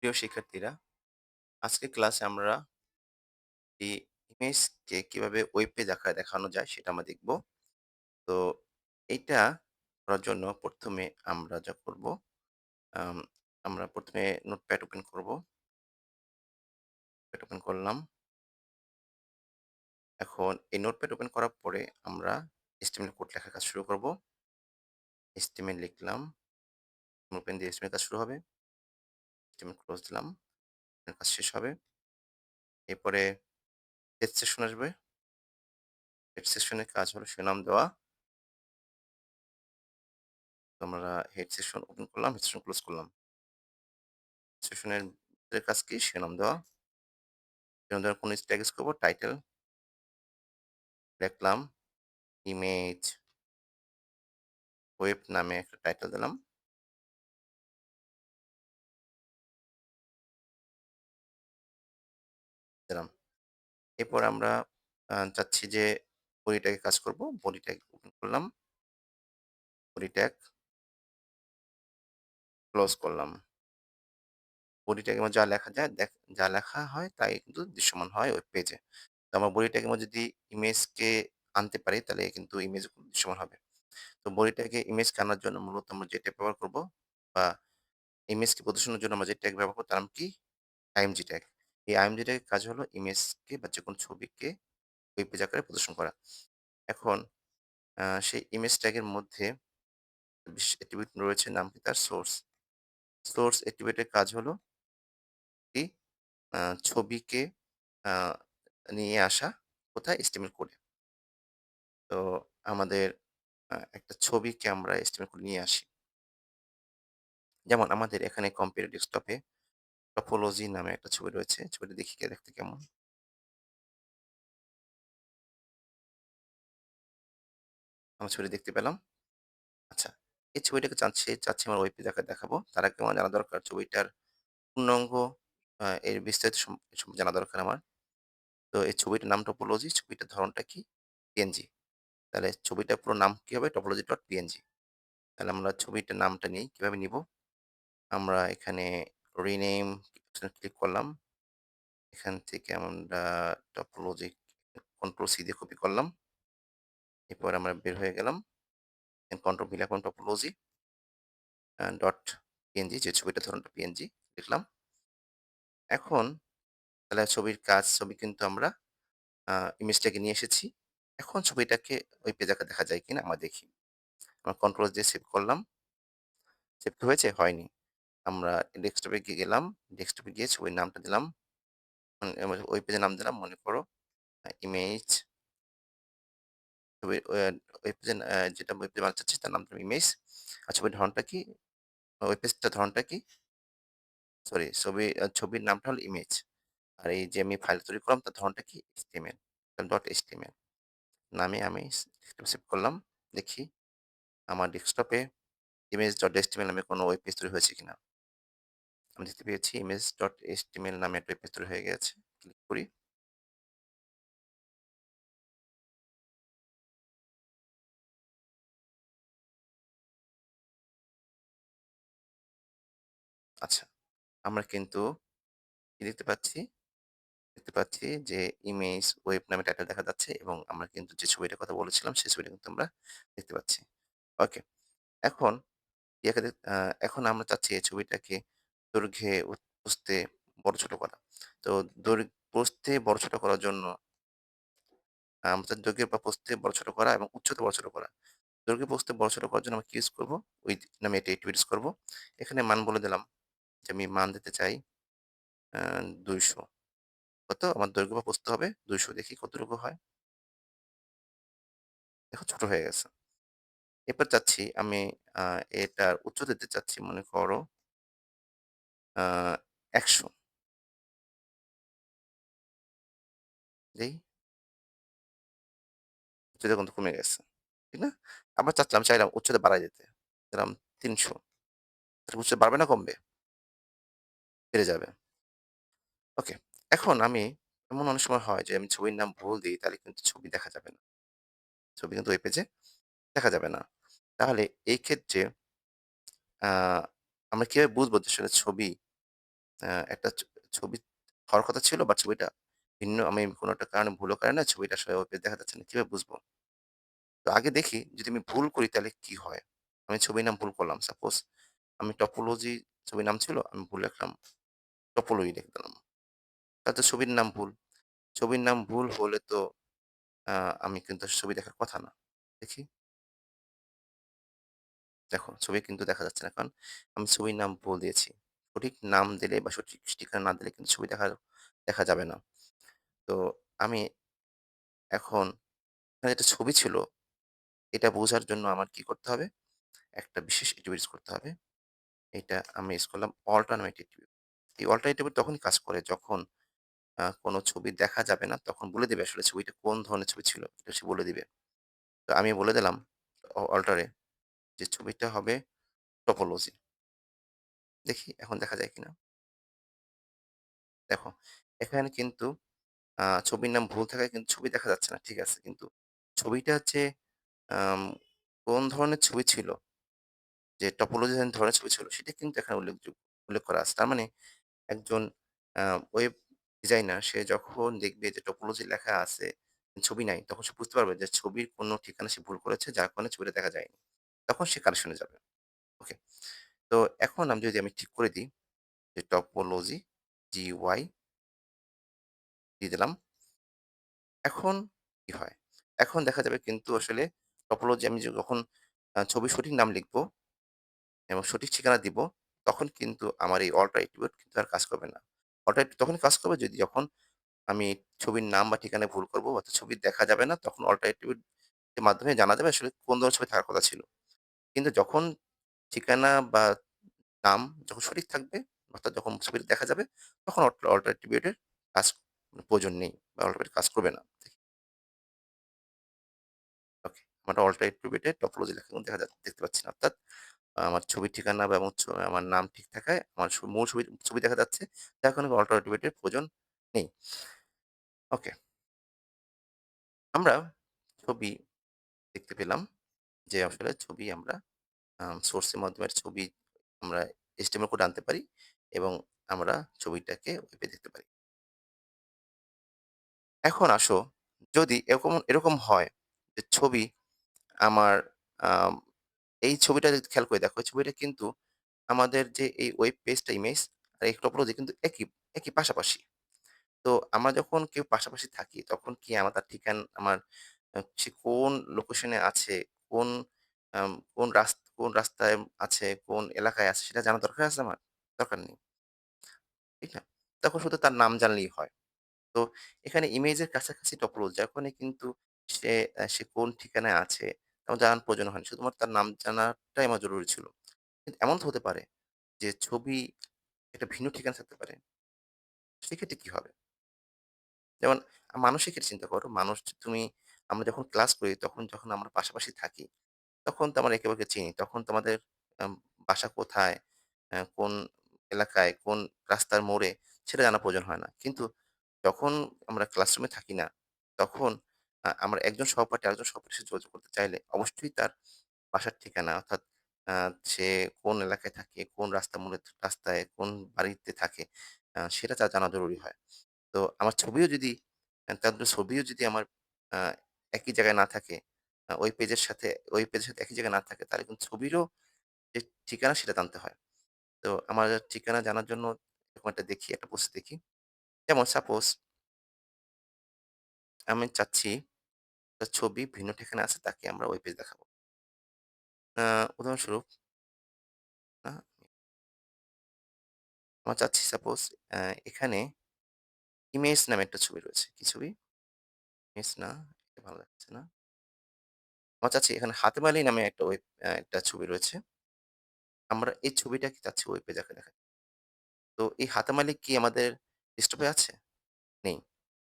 প্রিয় শিক্ষার্থীরা, আজকের ক্লাসে আমরা এই ইমেজকে কিভাবে ওয়েব পেজ আকারে দেখানো যায় সেটা আমরা দেখব। তো এইটা করার জন্য ১ম এ আমরা যা করব, আম আমরা ১ম এ নোটপ্যাড ওপেন করব। নোটপ্যাড ওপেন করলাম। এখন এই নোটপ্যাড ওপেন করার পরে আমরা HTML কোড লেখার কাজ শুরু করব। HTML লিখলাম। ওপেন দিয়ে HTML কাজ শুরু হবে। HTML ক্লোজ দিলাম। এর কাজ শেষ হবে। এরপরে হেড সেকশন আসবে। হেড সেকশনের কাজ হলো শিরোনাম দেওয়া। তো আমরা হেড সেকশন ওপেন করলাম, হেড সেকশন ক্লোজ করলাম। সেশনের এর কাজ কি? শিরোনাম দেওয়া। শিরোনাম দেওয়ার কোনো ট্যাগ ইউজ করব, টাইটেল লিখলাম, ইমেজ ওয়েব নামে একটা টাইটেল দিলাম, দিলাম। এরপর আমরা চাচ্ছি যে বডি ট্যাগে কাজ করব। বডি ট্যাগ ওপেন করলাম, বডি ট্যাগ ক্লোজ করলাম। বডি ট্যাগের মধ্যে যা লেখা যায় যা লেখা হয় তাই কিন্তু দৃশ্যমান হয় ওয়েব পেজে। তো আমরা বডি ট্যাগের মধ্যে যদি ইমেজকে আনতে পারি তাহলে কিন্তু ইমেজ দৃশ্যমান হবে। তো বডি ট্যাগে ইমেজকে আনার জন্য মূলত আমরা যে ট্যাগ ব্যবহার করব বা ইমেজকে প্রদর্শনের জন্য আমরা যে ট্যাগ ব্যবহার করব তার নাম কি? IMG tag. এই আইএমজি ট্যাগের কাজ হলো ইমেজকে বা যেকোনো ছবিকে ওয়েব পেজ আকারে প্রদর্শন করা। এখন সেই ইমেজ ট্যাগের মধ্যে বিশেষ অ্যাট্রিবিউট রয়েছে, নাম কি তার? সোর্স। সোর্স অ্যাট্রিবিউটের কাজ হলো কি? আ ছবিকে আ নিয়ে আসা কোথায়? HTML কোডে। তো আমাদের একটা ছবিকে আমরা HTML কোডে নিয়ে আসি। যেমন আমাদের এখানে কম্পিউটার ডেস্কটপে টপোলজি নামে একটা ছবি রয়েছে। ছবিটা দেখি দেখতে কেমন? আমরা ছবিটা দেখতে পেলাম। আচ্ছা। এই ছবিটাকে চাচ্ছি আমার ওয়েব পেজ আকারে দেখাবো। তার আগে আমার জানা দরকার ছবিটার পূর্ণাঙ্গ এর বিস্তারিত সম্পর্কে জানা দরকার আমার। তো এই ছবিটার নাম টপোলজি, ছবিটার ধরণটা কি? PNG। তাহলে ছবিটার পুরো নাম কি হবে? topology.png। তাহলে আমরা ছবিটার নামটা নিই। কিভাবে নিবো? আমরা এখানে rename অপশনে ক্লিক করলাম। এখান থেকে আমরা টপোলজি কন্ট্রোল সি দিয়ে কপি করলাম। এরপর আমরা বের হয়ে গেলাম। কন্ট্রোল ভি লিখলাম টপোলজি ডট PNG, যে ছবিটার ধরনটা PNG লিখলাম। এখন তাহলে ছবির কাজ, ছবি কিন্তু আমরা আ ইমেজটাকে নিয়ে এসেছি। এখন ছবিটাকে ওই পেজ আকারে দেখা যায় কিনা আমরা দেখি। আমরা কন্ট্রোল দিয়ে সেভ করলাম। সেভ কি হয়েছে? হয়নি। আমরা ডেস্কটপে গেলাম। ডেস্কটপে গিয়ে ছবির নামটা দিলাম। ওই পেজের নাম দিলাম, মনে করো ইমেজ। ছবির ওই পেজের যেটা ওয়েব পেজ বানাতে চাচ্ছি তার নাম দিলাম ইমেজ। আর ছবির ধরনটা কি? ওই পেজটার ধরনটা কি? সরি, ছবির নামটা হলো ইমেজ। আর এই যে আমি ফাইল তৈরি করলাম তার ধরনটা কি? HTML। ডট HTML নামে আমি ডেস্কটপে সেভ করলাম। দেখি আমার ডেস্কটপে image.html নামে কোনো ওয়েব পেজ তৈরি হয়েছে কিনা। আমি দেখতে পেয়েছি image.html নামে একটা ওয়েব পেজ তৈরি হয়ে গেছে। ক্লিক করি। আচ্ছা, আমরা কিন্তু কি দেখতে পাচ্ছি? দেখতে পাচ্ছি যে ইমেজ ওয়েব নামে টাইটেল দেখা যাচ্ছে এবং আমরা কিন্তু যে ছবিটার কথা বলেছিলাম সেই ছবিটা কিন্তু আমরা দেখতে পাচ্ছি। ওকে। এখন ইয়াকে দে আ এখন আমরা চাচ্ছি এই ছবিটাকে দৈর্ঘ্যে প্রস্থে বড় ছোট করা। তো প্রস্থে বড় ছোট করার জন্য আমরা দৈর্ঘ্যে বা প্রস্থে বড় ছোট করা এবং উচ্চতা বড় ছোট করা। দৈর্ঘ্য প্রস্থে বড় ছোট করার জন্য আমরা কি ইউজ করব? উইথ নামে একটা এক্টিভিটিস করব। এখানে মান বলে দিলাম যে আমি মান দিতে চাই আ ২০০। কত? আমার দৈর্ঘ্য বা প্রস্থ হবে ২০০। দেখি কতটুকু হয়? দেখো ছোট হয়ে গেছে। এরপর চাচ্ছি আমি আ এটার উচ্চতা দিতে চাচ্ছি, মনে করো আ ১০০। দেই? উচ্চতা কিন্তু কমে গেছে। ঠিক না? আবার চাইলাম উচ্চতা বাড়ায় দিতে। দিলাম ৩০০। তাহলে উচ্চতা বাড়বে না কমবে? বেড়ে যাবে। ওকে। এখন আমি এমন অনেক সময় হয় যে আমি ছবির নাম ভুল দেই, তাহলে কিন্তু ছবি দেখা যাবে না। ছবি কিন্তু ওই পেজে দেখা যাবে না। তাহলে এই ক্ষেত্রে আ আমরা কিভাবে বুঝবো যে আসলে ছবি একটা ছবি হওয়ার কথা ছিল, বাট ছবিটা ভিন্ন, আমি কোনো একটা কারণে ভুলের কারণে ছবিটা আসলে ওই পেজে দেখা যাচ্ছে না। কিভাবে বুঝবো? তো আগে দেখি যদি আমি ভুল করি তাহলে কি হয়? আমি ছবির নাম ভুল করলাম। সাপোজ আমি টপোলজি ছবির নাম ছিল, আমি ভুল লিখলাম, টপোলজি লিখে দিলাম। তাহলে তো ছবির নাম ভুল। ছবির নাম ভুল হলে তো আ আমি কিন্তু ছবি দেখার কথা না। দেখি, দেখো ছবি কিন্তু দেখা যাচ্ছে না। কারণ আমি ছবির নাম ভুল দিয়েছি। সঠিক নাম দিলে বা সঠিক ঠিকানা না দিলে কিন্তু ছবি দেখা যাবে না। তো আমি এখন এখানে যেটা ছবি ছিল, এটা বোঝার জন্য আমার কি করতে হবে? একটা বিশেষ এক্টিভিটিস করতে হবে। এটা আমি ইউজ করলাম অল্টারনেটিভ। এই অল্টারনেটিভ তখনই কাজ করে যখন কোনো ছবি দেখা যাবে না, তখন বলে দিবে আসলে ছবিটা কোন ধরনের ছবি ছিল, এটা সে বলে দিবে। তো আমি বলে দিলাম অল্টারে যে ছবিটা হবে টপোলজি। দেখি এখন দেখা যায় কিনা? দেখো, এখানে কিন্তু ছবির নাম ভুল থাকায় কিন্তু ছবি দেখা যাচ্ছে না। ঠিক আছে। কিন্তু ছবিটা হচ্ছে আম কোন ধরনের ছবি ছিল, যে টপোলজি ধরনের ছবি ছিল সেটা কিন্তু এখানে উল্লেখ করা আছে। তার মানে একজন ওয়েব ডিজাইনার সে যখন দেখবে যে টপোলজি লেখা আছে, ছবি নাই, তখন সে বুঝতে পারবে যে ছবির কোনো ঠিকানা সে ভুল করেছে, যার কারণে ছবিটা দেখা যায়নি। তখন সে কারেকশন এ যাবে। ওকে। তো এখন আমি যদি ঠিক করে দিই যে টপোলজি GY দিয়ে দিলাম। এখন কি হয়? এখন দেখা যাবে কিন্তু আসলে টপোলজি আমি যখন ছবির সঠিক নাম লিখব এবং সঠিক ঠিকানা দিব, তখন কিন্তু আমার এই অল্টার এট্রিবিউট কিন্তু আর কাজ করবে না। অল্টার তখনই কাজ করবে যদি যখন আমি ছবির নাম বা ঠিকানায় ভুল করব অর্থাৎ ছবি দেখা যাবে না, তখন অল্টার এট্রিবিউট এর মাধ্যমে জানা যাবে আসলে কোন ধরনের ছবি থাকার কথা ছিল। কিন্তু যখন ঠিকানা বা নাম যখন সঠিক থাকবে, অর্থাৎ যখন ছবিটা দেখা যাবে, তখন অল্টার এট্রিবিউট এর কাজ প্রয়োজন নেই বা অল্টার কাজ করবে না। ওকে। আমার অল্টার এট্রিবিউট এর টপোলজি লেখা কিন্তু দেখতে পাচ্ছি না। অর্থাৎ আমার ছবির ঠিকানা বা এবং আমার নাম ঠিক থাকায় আমার মূল ছবি দেখা যাচ্ছে। যার কারণে অল্টার এট্রিবিউট এর প্রয়োজন নেই। ওকে। আমরা ছবি দেখতে পেলাম যে আসলে ছবি আমরা সোর্স এর মাধ্যমে ছবি আমরা HTML কোড আনতে পারি এবং আমরা ছবিটাকে ওয়েবে দেখতে পারি। এখন আসো, যদি এরকম হয় যে ছবি আমার আম এই ছবিটা যদি খেয়াল করে দেখো, এই ছবিটা কিন্তু আমাদের যে এই ওয়েব পেজটা ইমেজ আর এই টপোলজি কিন্তু একই পাশাপাশি। তো আমরা যখন কেউ পাশাপাশি থাকি তখন কি আমার তার আমার সে কোন লোকেশনে আছে, কোন কোন রাস্তায় আছে, কোন এলাকায় আছে সেটা জানার দরকার আছে আমার? দরকার নেই। ঠিক না? তখন শুধু তার নাম জানলেই হয়। তো এখানে ইমেজের কাছাকাছি টপোলজি ওখানে কিন্তু সে কোন ঠিকানায় আছে তেমন জানার প্রয়োজন হয়নি। শুধুমাত্র তার নাম জানাটাই আমার জরুরি ছিল। কিন্তু এমন তো হতে পারে যে ছবি একটা ভিন্ন ঠিকানা থাকতে পারে। সেক্ষেত্রে কি হবে? যেমন মানুষের ক্ষেত্রে চিন্তা করো। আমরা যখন ক্লাস করি তখন যখন আমরা পাশাপাশি থাকি, তখন তো আমরা একে অপরকে চিনি। তখন তো আমাদের আম বাসা কোথায়, কোন এলাকায়, কোন রাস্তার মোড়ে সেটা জানার প্রয়োজন হয় না। কিন্তু যখন আমরা ক্লাসরুমে থাকি না, তখন আমরা একজন সহপাঠী আরেকজন সহপাঠীর সাথে যোগাযোগ করতে চাইলে অবশ্যই তার বাসার ঠিকানা অর্থাৎ আ সে কোন এলাকায় থাকে, কোন রাস্তায়, কোন বাড়িতে থাকে সেটা তার জানা জরুরি হয়। তো আমার তার ছবিও যদি আমার আ একই জায়গায় না থাকে, ওই পেজের সাথে একই জায়গায় না থাকে, তাহলে কিন্তু ছবিরও যে ঠিকানা সেটা জানতে হয়। তো আমার ঠিকানা জানার জন্য এরকম একটা পোস্ট দেখি। যেমন সাপোজ আমি চাচ্ছি তার ছবি ভিন্ন ঠিকানায় আছে তাকে আমরা ওই পেজ দেখাবো। আ উদাহরণস্বরূপ আ আমরা চাচ্ছি সাপোজ এখানে ইমেজ নামে একটা ছবি রয়েছে। কি ছবি? ইমেজ না, এটা ভালো লাগছে না। আমরা চাচ্ছি এখানে হাতেম আলী নামে একটা ছবি রয়েছে। আমরা এই ছবিটাকে চাচ্ছি ওই পেজে দেখাতে। তো এই হাতেম আলী কি আমাদের ডেস্কটপে আছে? নেই।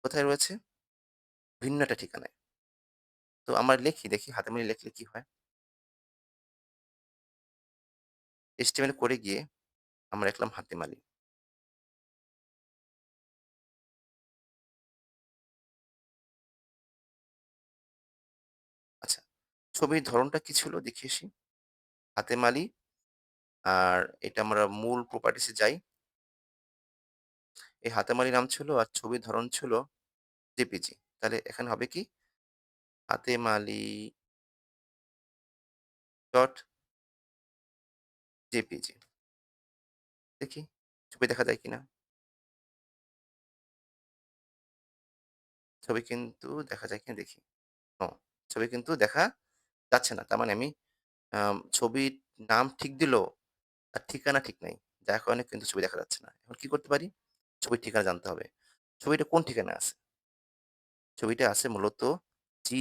কোথায় রয়েছে? ভিন্ন একটা ঠিকানায়। তো আমরা দেখি হাতেম আলী লিখলে কি হয়? HTML করে গিয়ে আমরা লিখলাম হাতেম আলী। আচ্ছা, ছবির ধরণটা কি ছিল দেখে আসি। হাতেম আলী আর এটা আমরা মূল প্রপার্টিস এ যাই। এই হাতেমারি নাম ছিল আর ছবির ধরন ছিল জেপিজি। তাহলে এখানে হবে কি? Hatem Ali dot JPG. দেখি ছবি দেখা যায় কিনা? ছবি কিন্তু দেখা যায় কিনা দেখি। ও ছবি কিন্তু দেখা যাচ্ছে না। তার মানে আমি ছবির নাম ঠিক দিলেও তার ঠিকানা ঠিক নাই। যার কারণে কিন্তু ছবি দেখা যাচ্ছে না। এখন কি করতে পারি? ছবির ঠিকানা জানতে হবে। ছবিটা কোন ঠিকানায় আছে? ছবিটা আছে মূলত জি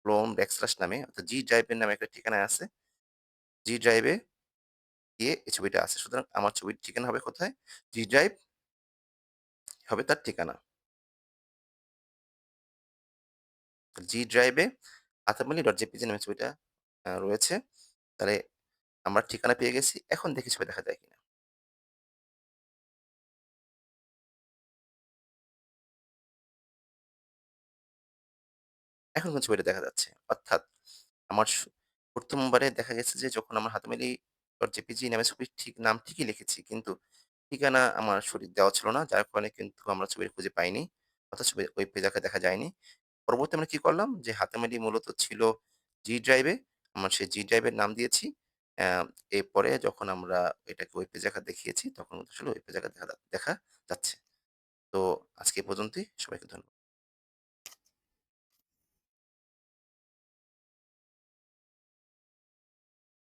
ক্লোন ব্যাকস্ল্যাশ নামে অর্থাৎ জি ড্রাইভের নামে একটা ঠিকানায় আছে। জি ড্রাইভে গিয়ে এই ছবিটা আছে। সুতরাং আমার ছবির ঠিকানা হবে কোথায়? জি ড্রাইভ হবে তার ঠিকানা। জি ড্রাইভে athapali.jpg নামে ছবিটা রয়েছে। তাহলে আমরা ঠিকানা পেয়ে গেছি। এখন দেখি ছবি দেখা যায় কিনা। এখন কিন্তু ছবিটা দেখা যাচ্ছে। অর্থাৎ আমার ১ম বারে দেখা গেছে যে যখন আমার hatamali.jpg নামে ছবির নাম ঠিকই লিখেছি। কিন্তু ঠিকানা আমার সঠিক দেওয়া ছিল না। যার কারণে কিন্তু আমরা ছবিটা খুঁজে পাইনি। অর্থাৎ ছবি ওই পেজে দেখা যায়নি। পরবর্তী আমরা কি করলাম? যে হাতেমালি মূলত ছিল জি ড্রাইভে। আমরা সেই জি ড্রাইভের নাম দিয়েছি। অ্যা এরপরে যখন আমরা এটাকে ওয়েব পেজে আকারে দেখিয়েছি, তখন কিন্তু আসলে ওয়েব পেজে আকারে দেখা যাচ্ছে। তো আজকে এ পর্যন্তই। সবাইকে ধন্যবাদ।